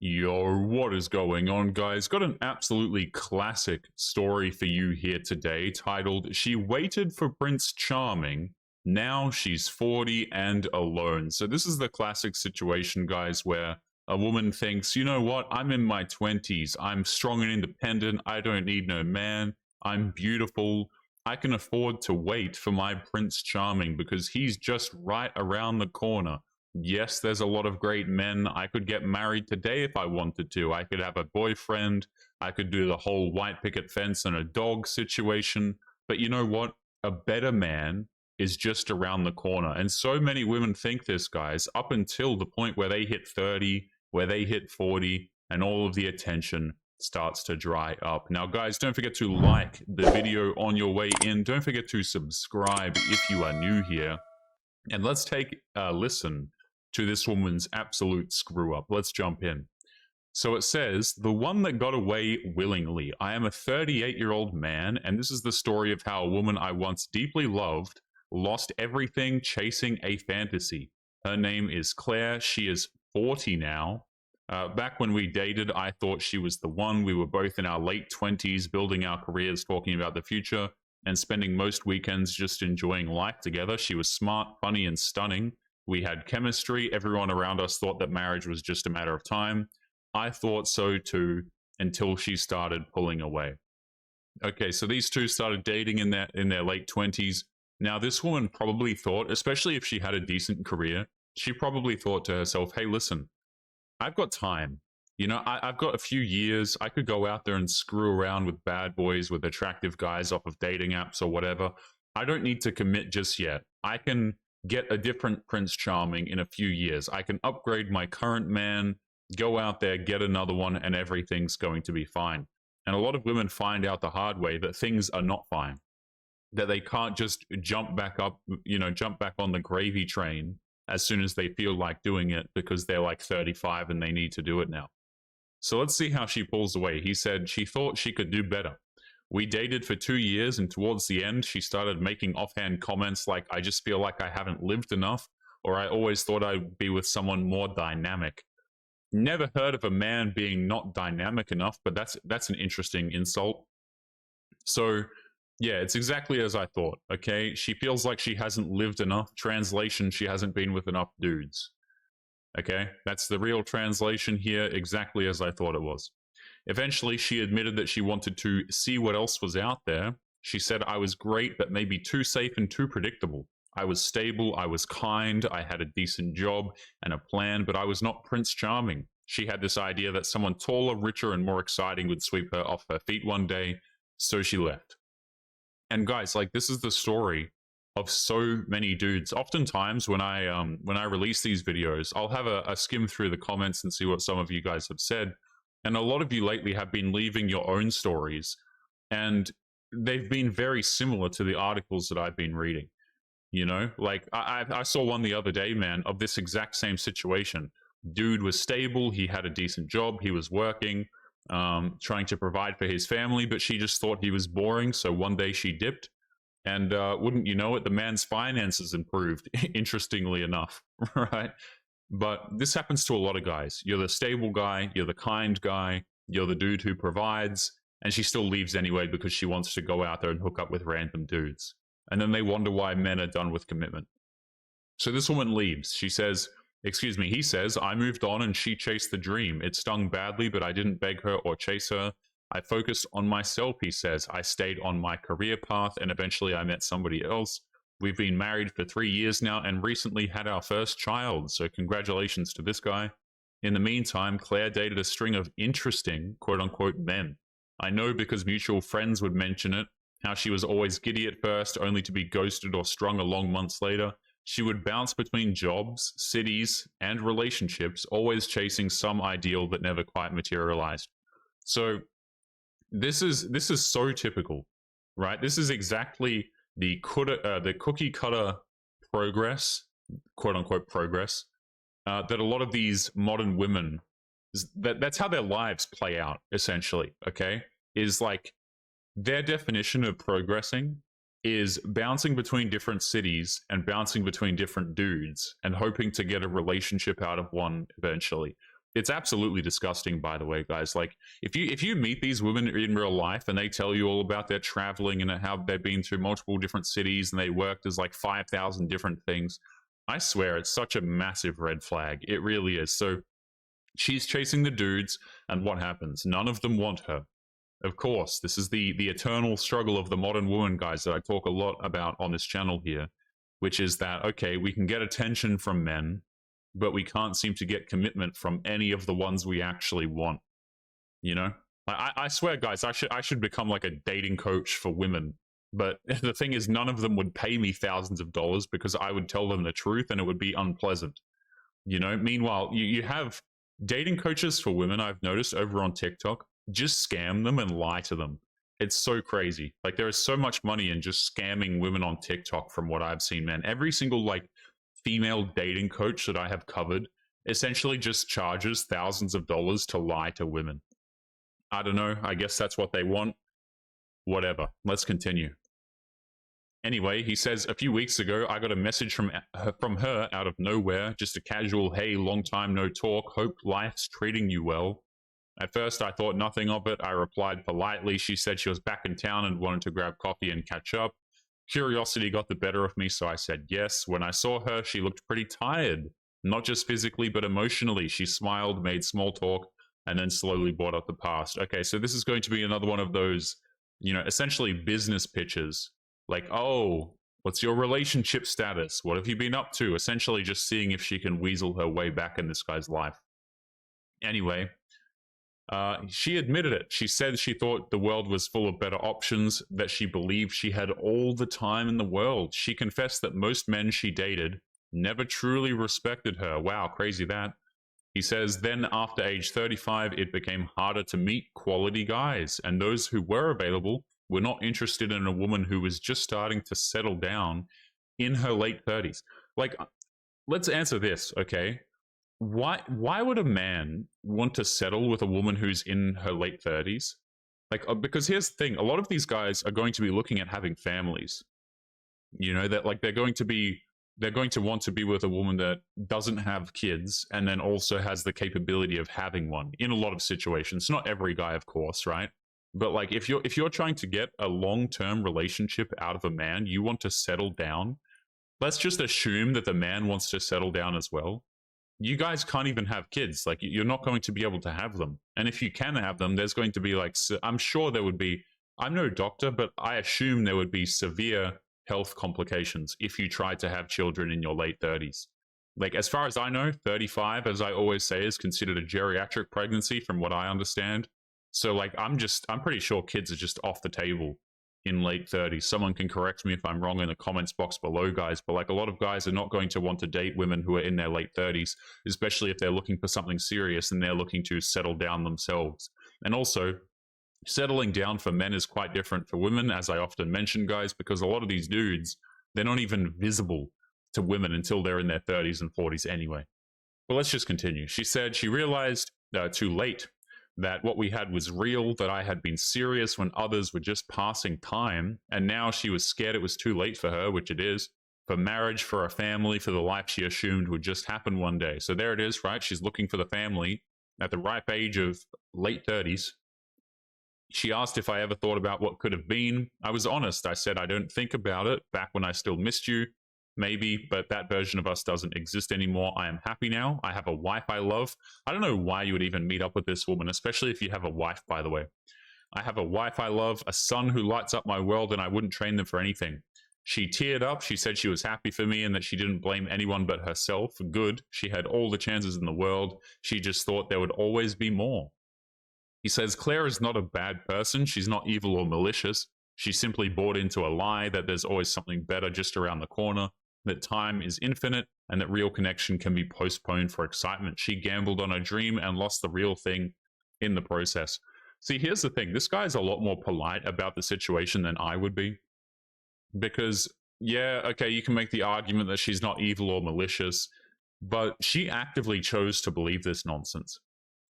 Yo, what is going on, guys? Got an absolutely classic story for you here today titled She Waited for Prince Charming. Now she's 40 and alone. So, this is the classic situation, guys, where a woman thinks, you know what? I'm in my 20s. I'm strong and independent. I don't need no man. I'm beautiful. I can afford to wait for my Prince Charming because he's just right around the corner. Yes, there's a lot of great men. I could get married today if I wanted to. I could have a boyfriend. I could do the whole white picket fence and a dog situation. But you know what? A better man is just around the corner. And so many women think this, guys, up until the point where they hit 30, where they hit 40, and all of the attention starts to dry up. Now, guys, don't forget to like the video on your way in. Don't forget to subscribe if you are new here. And let's take a listen to this woman's absolute screw up. Let's jump in. So it says, the one that got away willingly. I am a 38-year-old man, and this is the story of how a woman I once deeply loved lost everything chasing a fantasy. Her name is Claire. She is 40 now. Back when we dated, I thought she was the one. We were both in our late 20s, building our careers, talking about the future, and spending most weekends just enjoying life together. She was smart, funny, and stunning. We had chemistry. Everyone around us thought that marriage was just a matter of time. I thought so too, until she started pulling away. Okay, so these two started dating in their late 20s. Now, this woman probably thought, especially if she had a decent career, she probably thought to herself, hey, listen, I've got time. You know, I've got a few years. I could go out there and screw around with bad boys, with attractive guys off of dating apps or whatever. I don't need to commit just yet. I can get a different Prince Charming in a few years. I can upgrade my current man, go out there, get another one, and everything's going to be fine. And a lot of women find out the hard way that things are not fine, that they can't just jump back up, jump back on the gravy train as soon as they feel like doing it because they're like 35 and they need to do it now. So let's see how she pulls away. He said she thought she could do better. We dated for 2 years, and towards the end, she started making offhand comments like, I just feel like I haven't lived enough, or I always thought I'd be with someone more dynamic. Never heard of a man being not dynamic enough, but that's an interesting insult. So, yeah, it's exactly as I thought, okay? She feels like she hasn't lived enough. Translation, she hasn't been with enough dudes. Okay, that's the real translation here, exactly as I thought it was. Eventually, she admitted that she wanted to see what else was out there. She said, I was great, but maybe too safe and too predictable. I was stable, I was kind, I had a decent job and a plan, but I was not Prince Charming. She had this idea that someone taller, richer, and more exciting would sweep her off her feet one day, so she left. And guys, like, this is the story of so many dudes. Oftentimes when I release these videos, I'll have a skim through the comments and see what some of you guys have said. And a lot of you lately have been leaving your own stories, and they've been very similar to the articles that I've been reading. You know, like I saw one the other day, man, of this exact same situation. Dude was stable, he had a decent job, he was working, trying to provide for his family, but she just thought he was boring, so one day she dipped. And wouldn't you know it, the man's finances improved, interestingly enough, right? But this happens to a lot of guys. You're the stable guy, you're the kind guy, you're the dude who provides, and she still leaves anyway because she wants to go out there and hook up with random dudes. And then they wonder why men are done with commitment. So this woman leaves. He says, I moved on and she chased the dream. It stung badly, but I didn't beg her or chase her. I focused on myself, he says. I stayed on my career path, and eventually I met somebody else. We've been married for 3 years now and recently had our first child, so congratulations to this guy. In the meantime, Claire dated a string of interesting, quote-unquote, men. I know because mutual friends would mention it, how she was always giddy at first, only to be ghosted or strung along months later. She would bounce between jobs, cities, and relationships, always chasing some ideal that never quite materialized. So this is so typical, right? This is exactly the cookie cutter progress, quote unquote progress, that a lot of these modern women, that's how their lives play out, essentially, okay? Is like their definition of progressing is bouncing between different cities and bouncing between different dudes and hoping to get a relationship out of one eventually. It's absolutely disgusting, by the way, guys. Like, if you meet these women in real life and they tell you all about their traveling and how they've been through multiple different cities and they worked as like 5,000 different things, I swear it's such a massive red flag. It really is. So she's chasing the dudes, and what happens? None of them want her. Of course, this is the eternal struggle of the modern woman, guys, that I talk a lot about on this channel here, which is that, okay, we can get attention from men, but we can't seem to get commitment from any of the ones we actually want. You know, I swear, guys, I should become like a dating coach for women. But the thing is, none of them would pay me thousands of dollars because I would tell them the truth and it would be unpleasant. You know, meanwhile, you have dating coaches for women, I've noticed over on TikTok, just scam them and lie to them. It's so crazy. Like, there is so much money in just scamming women on TikTok from what I've seen, man. Every single like female dating coach that I have covered essentially just charges thousands of dollars to lie to women. I don't know. I guess that's what they want. Whatever. Let's continue. Anyway, he says, a few weeks ago, I got a message from her out of nowhere, just a casual, hey, long time no talk, hope life's treating you well. At first, I thought nothing of it. I replied politely. She said she was back in town and wanted to grab coffee and catch up. Curiosity got the better of me, so I said yes. When I saw her, she looked pretty tired. Not just physically, but emotionally. She smiled, made small talk, and then slowly brought up the past. Okay, so this is going to be another one of those, you know, essentially business pitches. Like, oh, what's your relationship status? What have you been up to? Essentially just seeing if she can weasel her way back in this guy's life. Anyway, she admitted it. She said she thought the world was full of better options, that she believed she had all the time in the world. She confessed that most men she dated never truly respected her. Wow, crazy that. He says, then after age 35, it became harder to meet quality guys, and those who were available were not interested in a woman who was just starting to settle down in her late 30s. Like, let's answer this, okay? Why would a man want to settle with a woman who's in her late 30s? Like, because here's the thing, a lot of these guys are going to be looking at having families. You know, that like they're going to want to be with a woman that doesn't have kids and then also has the capability of having one in a lot of situations. Not every guy, of course, right? But like if you're trying to get a long-term relationship out of a man, you want to settle down. Let's just assume that the man wants to settle down as well. You guys can't even have kids. Like, you're not going to be able to have them. And if you can have them, there's going to be like, I'm sure there would be, I'm no doctor, but I assume there would be severe health complications if you try to have children in your late 30s. Like, as far as I know, 35, as I always say, is considered a geriatric pregnancy from what I understand. So like, I'm pretty sure kids are just off the table in late 30s. Someone can correct me if I'm wrong in the comments box below, guys, but like, a lot of guys are not going to want to date women who are in their late 30s, especially if they're looking for something serious and they're looking to settle down themselves. And also, settling down for men is quite different for women, as I often mention, guys, because a lot of these dudes, they're not even visible to women until they're in their 30s and 40s anyway. But let's just continue. She said she realized too late that what we had was real, that I had been serious when others were just passing time, and now she was scared it was too late for her, which it is, for marriage, for a family, for the life she assumed would just happen one day. So there it is, right? She's looking for the family at the ripe age of late 30s. She asked if I ever thought about what could have been. I was honest. I said I don't think about it, back when I still missed you. Maybe, but that version of us doesn't exist anymore. I am happy now. I have a wife I love. I don't know why you would even meet up with this woman, especially if you have a wife, by the way. I have a wife I love, a son who lights up my world, and I wouldn't train them for anything. She teared up. She said she was happy for me and that she didn't blame anyone but herself. Good. She had all the chances in the world. She just thought there would always be more. He says, Claire is not a bad person. She's not evil or malicious. She simply bought into a lie that there's always something better just around the corner, that time is infinite, and that real connection can be postponed for excitement. She gambled on a dream and lost the real thing in the process. See, here's the thing. This guy's a lot more polite about the situation than I would be. Because, yeah, okay, you can make the argument that she's not evil or malicious, but she actively chose to believe this nonsense.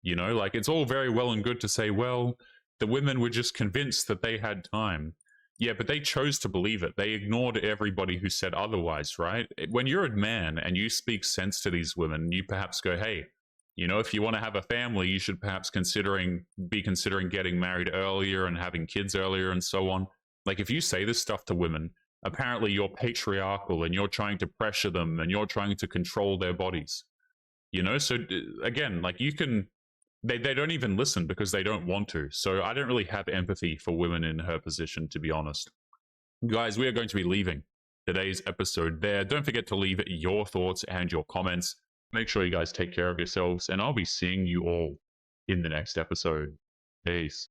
You know, like, it's all very well and good to say, well, the women were just convinced that they had time. Yeah, but they chose to believe it. They ignored everybody who said otherwise, right? When you're a man and you speak sense to these women, you perhaps go, hey, You know, if you want to have a family, you should perhaps be considering getting married earlier and having kids earlier and so on. Like if you say this stuff to women, apparently you're patriarchal and you're trying to pressure them and you're trying to control their bodies. You know, so again, like you can they don't even listen because they don't want to. So I don't really have empathy for women in her position, to be honest. Guys, we are going to be leaving today's episode there. Don't forget to leave your thoughts and your comments. Make sure you guys take care of yourselves, and I'll be seeing you all in the next episode. Peace.